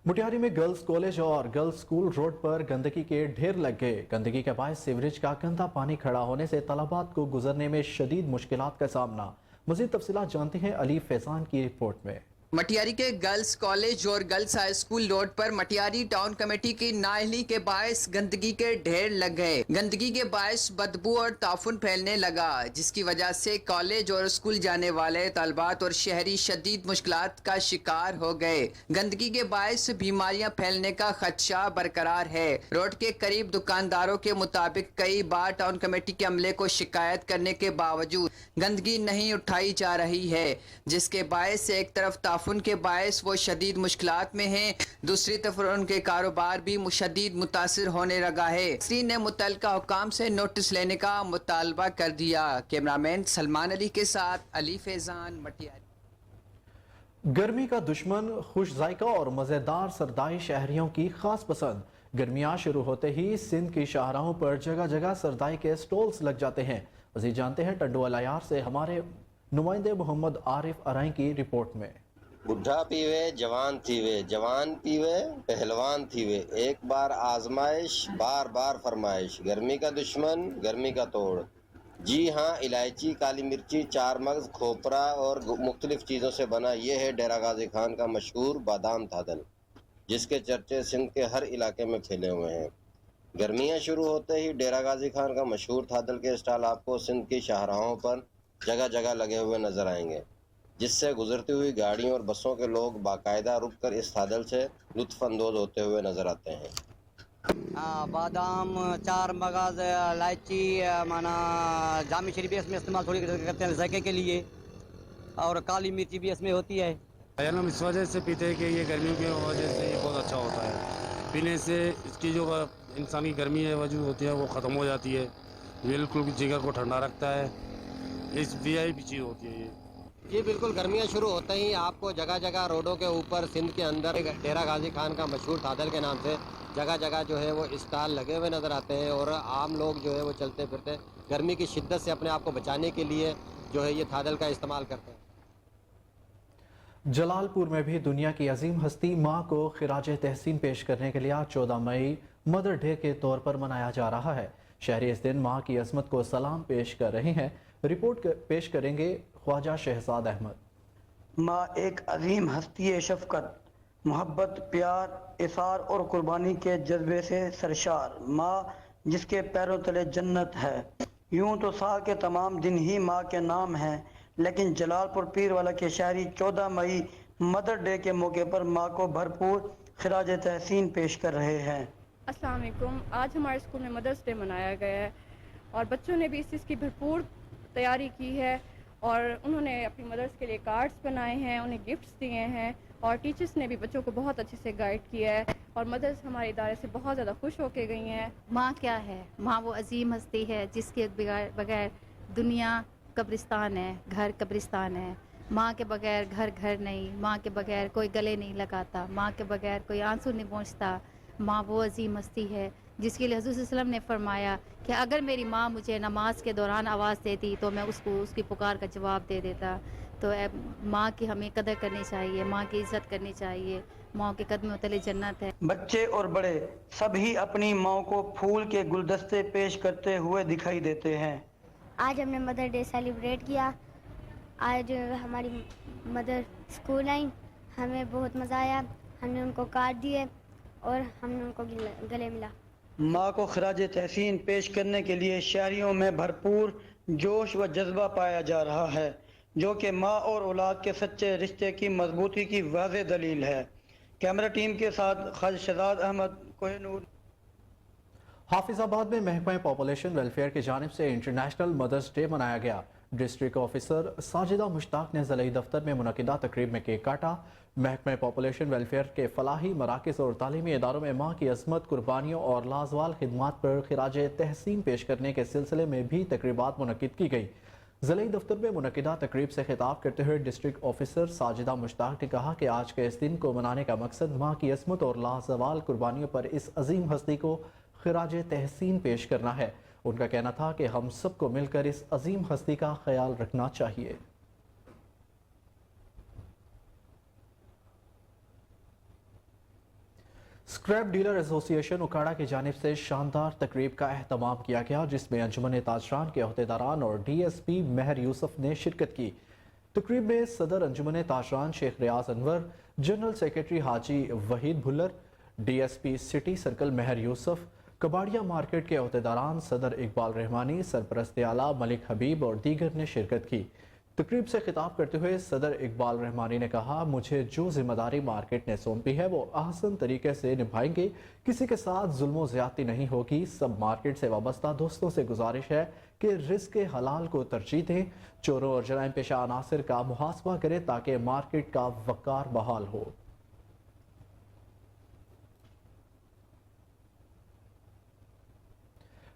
मुटियारी में गर्ल्स कॉलेज और गर्ल्स स्कूल रोड पर गंदगी के ढेर लग गए। गंदगी के बायस सीवरेज का गंदा पानी खड़ा होने से तलबात को गुजरने में शदीद मुश्किलात का सामना। मजीद तफसीलात जानते हैं अली फैजान की रिपोर्ट में। मटियारी के गर्ल्स कॉलेज और गर्ल्स हाई स्कूल रोड पर मटियारी टाउन कमेटी की नाअहली के बायस गंदगी के ढेर लग गए। गंदगी के बायस बदबू और ताफुन फैलने लगा, जिसकी वजह से कॉलेज और स्कूल जाने वाले तलबात और शहरी शदीद मुश्किलात का शिकार हो गए। गंदगी के बायस बीमारियां फैलने का खदशा बरकरार है। रोड के करीब दुकानदारों के मुताबिक कई बार टाउन कमेटी के अमले को शिकायत करने के बावजूद गंदगी नहीं उठाई जा रही है, जिसके बायस एक तरफ ताफुन के बायस वो शदीद मुश्किलात में हैं, दूसरी तरफ उनके कारोबार भी शदीद मुतासिर होने लगा है। श्री ने मुतल्लिका हुकाम से नोटिस लेने का मुतालबा कर दिया। कैमरामैन सलमान अली के साथ अली फैजान, मटियारी। गर्मी का दुश्मन खुश जायका और मज़ेदार सरदाई शहरियों की खास पसंद। गर्मियाँ शुरू होते ही सिंध की शाहराहों पर जगह जगह सरदाई के स्टॉल्स लग जाते हैं। मज़ीद जानते हैं टंडोअल अयार से हमारे नुमाइंदे मोहम्मद आरिफ अराई की रिपोर्ट में। बुढ़ा पीवे जवान थीवे, जवान पीवे पहलवान थीवे, एक बार आजमाइश बार बार फरमाइश, गर्मी का दुश्मन गर्मी का तोड़। जी हाँ, इलायची, काली मिर्ची, चार मगज, खोपरा और मुख्तलिफ चीज़ों से बना ये है डेरा गाजी खान का मशहूर बादाम थादल, जिसके चर्चे सिंध के हर इलाके में फैले हुए हैं। गर्मियाँ शुरू होते ही डेरा गाजी खान का मशहूर थादल के स्टॉल आपको सिंध की शाहराहों पर जगह जगह लगे हुए नजर आएंगे, जिससे गुजरती हुई गाड़ियों और बसों के लोग बाकायदा रुककर इस थादल से लुत्फ अंदोज होते हुए नजर आते हैं। बादाम, चार मगज, इलायची माना जामी शरीफ भी इसमें इस्तेमाल थोड़ी करते हैं जायके के लिए, और काली मिर्ची भी इसमें होती है। हम इस वजह से पीते हैं कि ये गर्मियों की वजह से ये बहुत अच्छा होता है। पीने से इसकी जो इंसान की गर्मी है वजह होती है वो ख़त्म हो जाती है, बिल्कुल जिगर को ठंडा रखता है। इस VIP चीज़ होती है जी बिल्कुल। गर्मियाँ शुरू होते ही आपको जगह जगह रोडों के ऊपर सिंध के अंदर डेरा गाजी खान का मशहूर थादल के नाम से जगह जगह जो है वो स्टॉल लगे हुए नज़र आते हैं, और आम लोग जो है वो चलते फिरते गर्मी की शिद्दत से अपने आप को बचाने के लिए जो है ये थादल का इस्तेमाल करते हैं। जलालपुर में भी दुनिया की अजीम हस्ती माँ को खिराज तहसीन पेश करने के लिए आज 14 मई मदर डे के तौर पर मनाया जा रहा है। शहरी इस दिन माँ की अजमत को सलाम पेश कर रहे हैं। रिपोर्ट पेश करेंगे ख्वाजा शहजाद अहमद। माँ एक अजीम हस्ती है, शफकत, मोहब्बत, प्यार, इसार और कुर्बानी के जज्बे से सरशार। माँ जिसके पैरों तले जन्नत है। यूं तो साल के तमाम दिन ही माँ के नाम हैं, लेकिन जलालपुर पीरवाला के शहरी 14 मई मदर डे के मौके पर माँ को भरपूर खिराज तहसीन पेश कर रहे हैं। अस्सलाम वालेकुम। आज हमारे स्कूल में मदर्स डे मनाया गया है और बच्चों ने भी इस चीज़ की भरपूर तैयारी की है, और उन्होंने अपनी मदर्स के लिए कार्ड्स बनाए हैं, उन्हें गिफ्ट्स दिए हैं, और टीचर्स ने भी बच्चों को बहुत अच्छे से गाइड किया है, और मदर्स हमारे इदारे से बहुत ज़्यादा खुश होके गई हैं। माँ क्या है? माँ वो अजीम हस्ती है जिसके बगैर दुनिया कब्रिस्तान है, घर कब्रिस्तान है। माँ के बगैर घर घर नहीं, माँ के बगैर कोई गले नहीं लगाता, माँ के बगैर कोई आंसू नहीं पहुँचता। माँ वो अजीम हस्ती है जिसके लिए हुज़ूर सल्लल्लाहु अलैहि वसल्लम ने फरमाया कि अगर मेरी माँ मुझे नमाज के दौरान आवाज़ देती तो मैं उसको उसकी पुकार का जवाब दे देता। तो माँ की हमें कदर करनी चाहिए, माँ की इज़्ज़त करनी चाहिए। माँ के कदमों तले जन्नत है। बच्चे और बड़े सभी अपनी माँ को फूल के गुलदस्ते पेश करते हुए दिखाई देते हैं। आज हमने मदर डे सेलिब्रेट किया। आज हमारी मदर स्कूल आई, हमें बहुत मज़ा आया। हमने उनको कार्ड दिए और हमने उनको गले मिला। माँ को खिराज तहसीन पेश करने के लिए शहरियों में भरपूर जोश व जज्बा पाया जा रहा है, जो कि माँ और औलाद के सच्चे रिश्ते की मजबूती की वाज़ेह दलील है। कैमरा टीम के साथ ख्वाजा शहजाद अहमद, कोहिनूर। हाफिजाबाद में महकमा पॉपुलेशन वेलफेयर की जानिब से इंटरनेशनल मदर्स डे मनाया गया। डिस्ट्रिक्ट ऑफिसर साजिदा मुश्ताक ने ज़िला दफ्तर में मुनक़िदा तकरीब में केक काटा। महकमा पॉपुलेशन वेलफेयर के फलाही मराकज़ और तालीमी इदारों में माँ की अज़मत, कुर्बानियों और लाजवाल खिदमात पर खिराज तहसीन पेश करने के सिलसिले में भी तकरीबात मुनक़िद की गई। ज़िला दफ्तर में मुनक़िदा तकरीब से खिताब करते हुए डिस्ट्रिक्ट ऑफिसर साजिदा मुश्ताक ने कहा कि आज के इस दिन को मनाने का मकसद माँ की अज़मत और लाजवाल कुर्बानियों पर इस अजीम हस्ती को खिराज तहसीन पेश करना है। उनका कहना था कि हम सबको मिलकर इस अजीम हस्ती का ख्याल रखना चाहिए। स्क्रैप डीलर एसोसिएशन उकाड़ा की जानिब से शानदार तकरीब का एहतमाम किया गया, जिसमें अंजुमन ताजरान के अहदेदारान और DSP महर यूसुफ ने शिरकत की। तकरीब में सदर Anjuman Tajran Sheikh Riaz Anwar, general secretary Haji Waheed Bhullar, DSP city circle Mehar Yousuf, Kabaria market के अहदेदारान सदर इकबाल रहमानी, सरपरस्त आला मलिक हबीब और दीगर ने शिरकत की। तकरीब से खिताब करते हुए सदर इकबाल रहमानी ने कहा, मुझे जो जिम्मेदारी मार्केट ने सौंपी है वो आसान तरीके से निभाएंगे। किसी के साथ जुल्म ज़्यादती नहीं होगी। सब मार्केट से वाबस्ता दोस्तों से गुजारिश है कि रिज़्क़ हलाल को तरजीह दें। चोरों और जराइम पेशा अनासिर का मुहासबा करें ताकि मार्केट का वक़ार बहाल हो।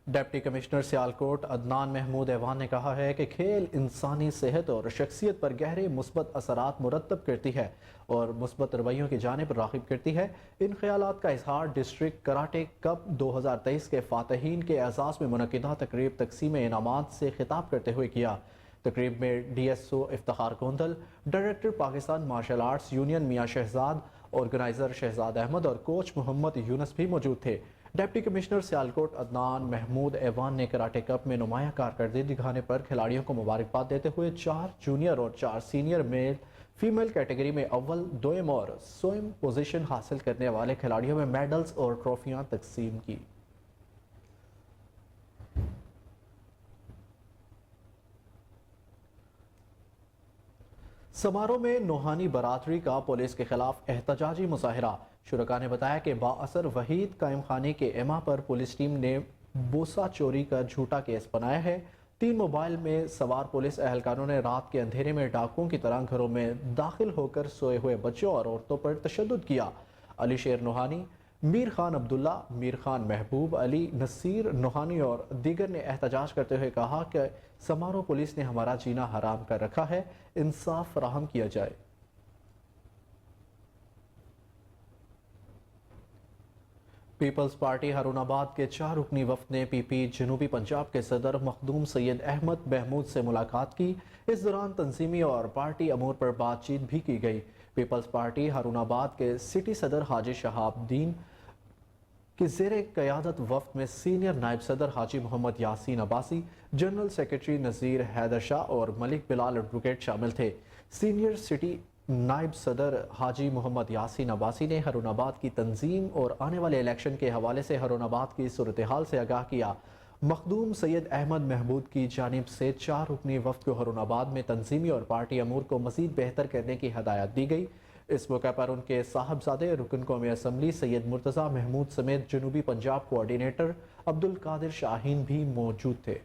डिप्टी कमिश्नर सियालकोट अदनान महमूद ऐवान ने कहा है कि खेल इंसानी सेहत और शख्सियत पर गहरे मुस्बत असरात मुरतब करती है और मुस्बत रवैयों की जानिब राग़िब करती है। इन ख्यालात का इजहार डिस्ट्रिक्ट कराटे कप 2023 के फ़ातहीन के एजाज़ में मुनक़िदा तकरीब तकसीम इनामात से खिताब करते हुए किया। तकरीब में DSO Iftikhar Gondal, director Pakistan martial arts union Mian Shahzad, organiser Shahzad Ahmad और कोच मोहम्मद यूनस भी मौजूद थे। डिप्टी कमिश्नर सियालकोट अदनान महमूद ऐवान ने कराटे कप में नुमायां कारकर्दगी दिखाने पर खिलाड़ियों को मुबारकबाद देते हुए 4 जूनियर और 4 सीनियर मेल फीमेल कैटेगरी में अव्वल, दोयम और सोयम पोजीशन हासिल करने वाले खिलाड़ियों में मेडल्स और ट्रॉफियां तकसीम की। समारोह में नोहानी बरादरी का पुलिस के खिलाफ एहतजाजी मुजाहिरा। शुरका ने बताया कि बाअसर वहीद कायम खाने के एमा पर पुलिस टीम ने बोसा चोरी का झूठा केस बनाया है। 3 मोबाइल में सवार पुलिस एहलकारों ने रात के अंधेरे में डाकुओं की तरह घरों में दाखिल होकर सोए हुए बच्चों और औरतों पर तशद्दुद किया। अली शेर नोहानी, मीर खान अब्दुल्ला, मीर खान महबूब अली, नसीर नोहानी और दीगर ने एहतजाज करते हुए कहा कि समारोह पुलिस ने हमारा जीना हराम कर रखा है, इंसाफ फराहम किया जाए। पीपल्स पार्टी हारूनाबाद के 4 रुकनी वफ्द ने PP जनूबी पंजाब के सदर मखदूम सैयद अहमद महमूद से मुलाकात की। इस दौरान तंजीमी और पार्टी अमूर पर बातचीत भी की गई। पीपल्स पार्टी हारूनाबाद के सिटी सदर हाजी शहाबुद्दीन की ज़ेरे क़यादत वफ्द में सीनियर नायब सदर हाजी मोहम्मद यासीन अब्बासी, जनरल सेक्रेटरी नज़ीर हैदर शाह और मलिक बिलाल एडवोकेट शामिल थे। सीनियर सिटी नायब सदर हाजी मोहम्मद यासीन अब्बासी ने हारूनाबाद की तंजीम और आने वाले इलेक्शन के हवाले से हारूनाबाद की सूरत हाल से आगाह किया। मखदूम सैयद अहमद महमूद की जानिब से 4 रुकनी वफ्द को हारूनाबाद में तंजीमी और पार्टी अमूर को मज़ीद बेहतर करने की हदायत दी गई। इस मौके पर उनके साहबजादे रुकन कौमी असम्बली सैयद मुर्तज़ा महमूद समेत जनूबी पंजाब कोऑर्डिनेटर अब्दुल कादिर शाहीन भी मौजूद थे।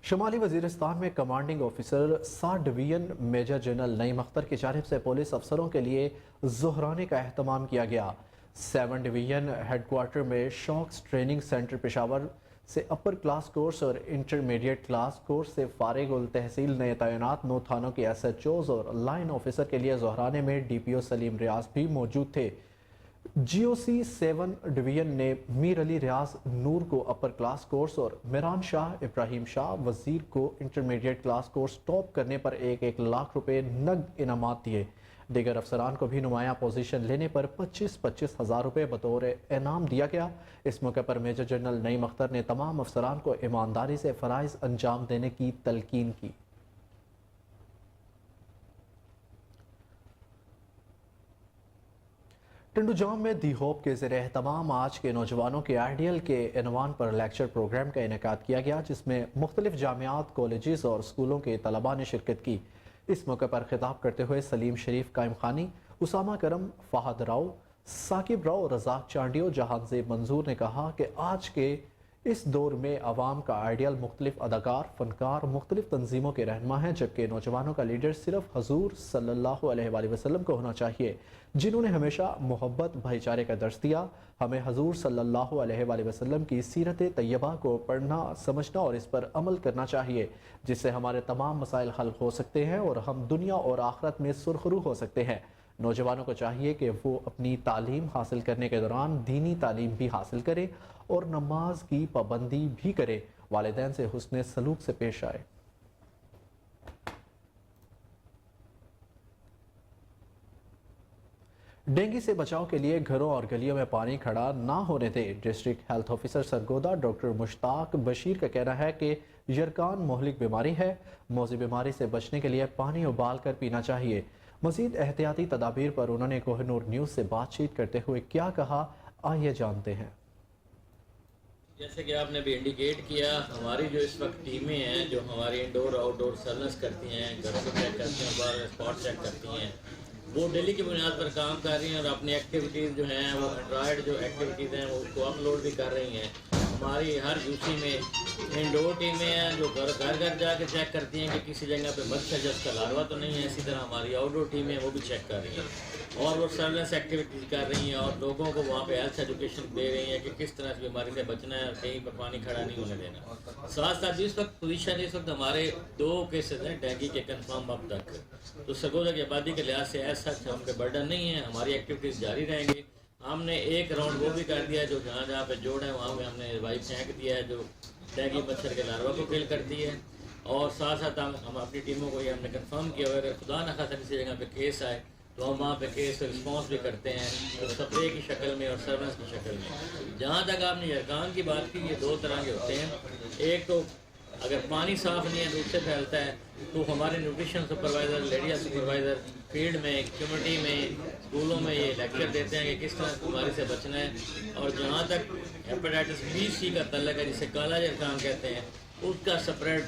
शुमाली वजीरिस्तान में commanding officer 7 division major general Naeem Akhtar की जानिब से पुलिस अफसरों के लिए ज़ोहराने का एहतमाम किया गया। 7 डिवीजन हेडक्वार्टर में शॉक्स ट्रेनिंग सेंटर पेशावर से अपर क्लास कोर्स और इंटरमीडिएट क्लास कोर्स से फारिग उल तहसील नए तैनात 9 थानों के SHOs और लाइन ऑफिसर के लिए ज़ोहराने में DPO सलीम रियाज भी मौजूद थे। GOC 7 डिवीजन ने मीर अली रियाज नूर को अपर क्लास कोर्स और मिरान शाह इब्राहिम शाह वजीर को इंटरमीडिएट क्लास कोर्स टॉप करने पर 1-1 लाख रुपए नकद इनामात दिए। दीगर अफसरान को भी नुमाया पोजीशन लेने पर 25-25 हज़ार रुपये बतौर इनाम दिया गया। इस मौके पर मेजर जनरल नईम अख्तर ने तमाम अफसरान को ईमानदारी से फ़राइज़ अंजाम देने की तलकीन की। टिंडुजाम में दी होप के ज़रिए एहतमाम आज के नौजवानों के आइडियल के इनवान पर लेक्चर प्रोग्राम का इनेकाद किया गया, जिसमें मुख्तलिफ जामियात, कॉलेजेस और स्कूलों के तलबा ने शिरकत की। इस मौके पर खिताब करते हुए सलीम शरीफ कायम खानी, उसामा करम, फ़हद राव, साकिब राव, रज़ाक चांडियो, जहांजेब मंजूर ने कहा कि आज के इस दौर में अवाम का आइडियल मुख्तलिफ अदाकार, फनकार, मुख्तलिफ तंजीमों के रहनुमा हैं, जबकि नौजवानों का लीडर सिर्फ हजूर सल्लल्लाहु अलैहि वसल्लम को होना चाहिए, जिन्होंने हमेशा मोहब्बत, भाईचारे का दर्स दिया। हमें हजूर सल्लल्लाहु अलैहि वसल्लम की सीरत तैयबा को पढ़ना, समझना और इस पर अमल करना चाहिए, जिससे हमारे तमाम मसाइल हल हो सकते हैं और हम दुनिया और आखिरत में सुरखरू हो सकते हैं। नौजवानों को चाहिए कि वो अपनी तालीम हासिल करने के दौरान दीनी तालीम भी हासिल करें और नमाज की पाबंदी भी करें, वालिदैन से हुस्न सलूक से पेश आए। डेंगू से बचाव के लिए घरों और गलियों में पानी खड़ा ना होने दें। District health officer Sargodha doctor Mushtaq Bashir का कहना है कि यरकान मोहलिक बीमारी है। मौजी बीमारी से बचने के लिए पानी उबाल कर पीना चाहिए। मजीद एहतियाती तदाबीर पर उन्होंने कोहिनूर न्यूज़ से बातचीत करते हुए क्या कहा, आइए जानते हैं। जैसे कि आपने भी इंडिकेट किया, हमारी जो इस वक्त टीमें हैं जो हमारी इंडोर आउटडोर सर्वेलेंस करती हैं, घर को चेक करती हैं, बार स्पॉट चेक करती हैं, वो डेली की बुनियाद पर काम कर रही हैं और अपनी एक्टिविटीज़ जो हैं वो एंड्रॉयड जो एक्टिविटीज़ हैं वो उसको अपलोड भी कर रही हैं। हमारी हर यूसी में इंडोर टीमें हैं जो घर घर जाके चेक करती हैं कि किसी जगह पे मच्छर जस का लार्वा तो नहीं है। इसी तरह हमारी आउटडोर टीमें वो भी चेक कर रही हैं और वो सर्वेलेंस एक्टिविटीज़ कर रही हैं और लोगों को वहाँ पे हेल्थ एजुकेशन दे रही हैं कि किस तरह से बीमारी से बचना है और कहीं पर पानी खड़ा नहीं होने देना। साथ साथ इस वक्त पोजीशन इस वक्त हमारे 2 केसेस हैं डेंगू के कंफर्म अब तक, तो सरगोदा की आबादी के लिहाज से ऐसा हम पे बर्डन नहीं है। हमारी एक्टिविटीज़ जारी रहेंगी। हमने एक राउंड वो भी कर दिया जो जहाँ जहाँ पे जोड़ है वहाँ पे हमने वाइप फेंक दिया है जो डेंगू मच्छर के लार्वा को किल करती है। और साथ साथ हम अपनी टीमों को ये हमने कंफर्म किया हुआ अगर खुदा न खासा किसी जगह पे केस आए तो हम वहाँ पे केस रिस्पॉन्स भी करते हैं, तो स्प्रे की शक्ल में और सर्वेलेंस की शक्ल में। जहाँ तक आपने यरकान की बात की, ये 2 तरह के होते हैं। एक तो अगर पानी साफ नहीं है दूध से फैलता है, तो हमारे न्यूट्रिशन सुपरवाइज़र, लेडिया सुपरवाइज़र फील्ड में, कम्युनिटी में, स्कूलों में ये लेक्चर देते हैं कि किस तरह बीमारी से बचना है। और जहाँ तक हेपेटाइटिस बी का तल्लक है जिसे काला यरकान कहते हैं, उसका स्प्रेड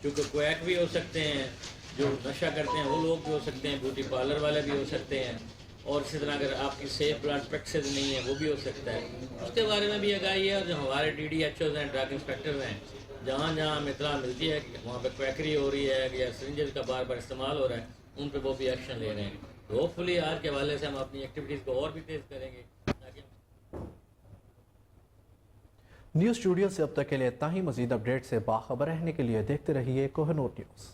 क्योंकि क्वैक भी हो सकते हैं, जो नशा करते हैं वो लोग भी हो सकते हैं, ब्यूटी पार्लर वाले भी हो सकते हैं, और इसी तरह अगर आपकी सेफ प्लांट प्रैक्टिस नहीं है वो भी हो सकता है। उसके बारे में भी आगाही है। और जो हमारे DDHOs हैं, ड्रग इंस्पेक्टर हैं, जहाँ जहाँ हमें इत्तला मिलती है कि वहाँ पे क्वैकरी हो रही है या सिरिंजेस का बार बार इस्तेमाल हो रहा है, उन पे वो भी एक्शन ले रहे हैं। तो होपफुली आज के हवाले से हम अपनी एक्टिविटीज़ को और भी तेज़ करेंगे। न्यूज़ स्टूडियो से अब तक के लिए इतना ही। मजीद अपडेट से बाखबर रहने के लिए देखते रहिए कोहिनूर न्यूज़।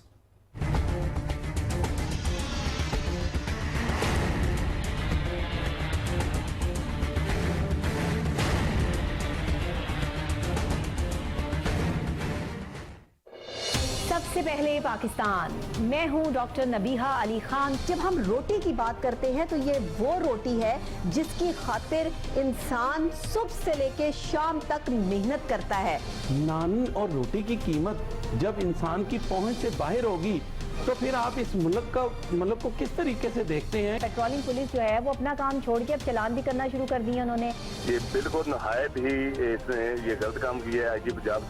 सबसे पहले पाकिस्तान, मैं हूं डॉक्टर नबीहा अली खान। जब हम रोटी की बात करते हैं तो ये वो रोटी है जिसकी खातिर इंसान सुबह से लेके शाम तक मेहनत करता है। नान और रोटी की कीमत जब इंसान की पहुंच से बाहर होगी तो फिर आप इस मुल्क को किस तरीके से देखते हैं? पेट्रोलिंग पुलिस जो है वो अपना काम छोड़ के अब चालान भी करना शुरू कर दिए उन्होंने। ये बिल्कुल नहायत ही इसने ये गलत काम किया है। IGP पंजाब